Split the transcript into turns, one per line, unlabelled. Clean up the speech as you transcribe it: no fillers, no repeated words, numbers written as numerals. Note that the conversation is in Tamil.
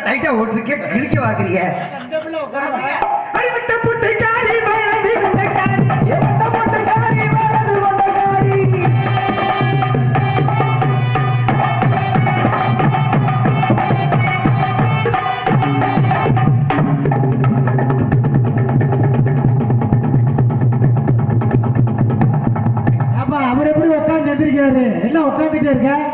டைட்டா ஓட்டுருக்கே கிழிக்க வாக்குறீங்க. அடிவிட்ட புட்டை காரி வயது கொண்டக்காரி எந்த புட்டை காரி வயது கொண்டக்காரி
அவர் எப்படி உட்கார்ந்து எந்திரிக்கிறாரு? எல்லாம் உட்கார்ந்துட்டே இருக்க.